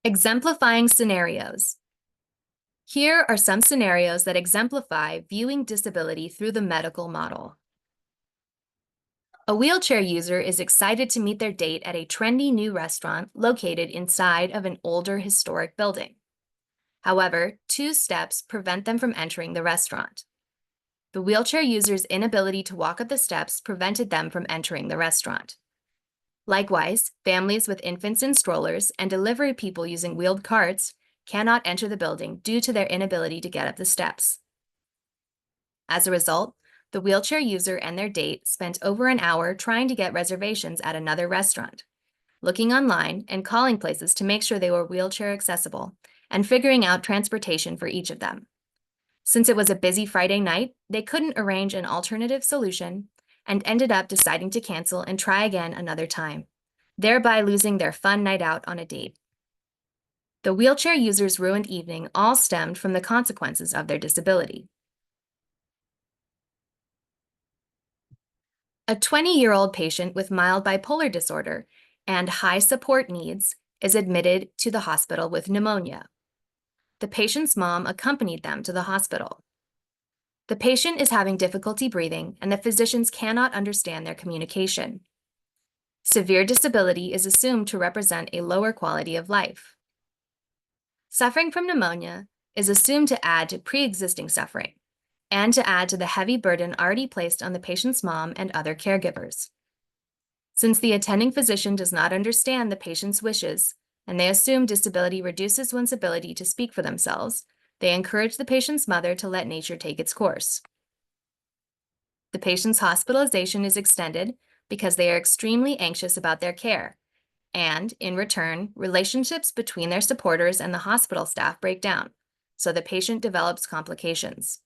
Exemplifying scenarios. Here are some scenarios that exemplify viewing disability through the medical model. A wheelchair user is excited to meet their date at a trendy new restaurant located inside of an older historic building. However, two steps prevent them from entering the restaurant. The wheelchair user's inability to walk up the steps prevented them from entering the restaurant. Likewise, families with infants in strollers and delivery people using wheeled carts cannot enter the building due to their inability to get up the steps. As a result, the wheelchair user and their date spent over an hour trying to get reservations at another restaurant, looking online and calling places to make sure they were wheelchair accessible, and figuring out transportation for each of them. Since it was a busy Friday night, they couldn't arrange an alternative solution and ended up deciding to cancel and try again another time, thereby losing their fun night out on a date. The wheelchair user's ruined evening all stemmed from the consequences of their disability. A 20-year-old patient with mild bipolar disorder and high support needs is admitted to the hospital with pneumonia. The patient's mom accompanied them to the hospital. The patient is having difficulty breathing, and the physicians cannot understand their communication. Severe disability is assumed to represent a lower quality of life. Suffering from pneumonia is assumed to add to pre-existing suffering and to add to the heavy burden already placed on the patient's mom and other caregivers. Since the attending physician does not understand the patient's wishes, and they assume disability reduces one's ability to speak for themselves, they encourage the patient's mother to let nature take its course. The patient's hospitalization is extended because they are extremely anxious about their care, and in return, relationships between their supporters and the hospital staff break down, so the patient develops complications.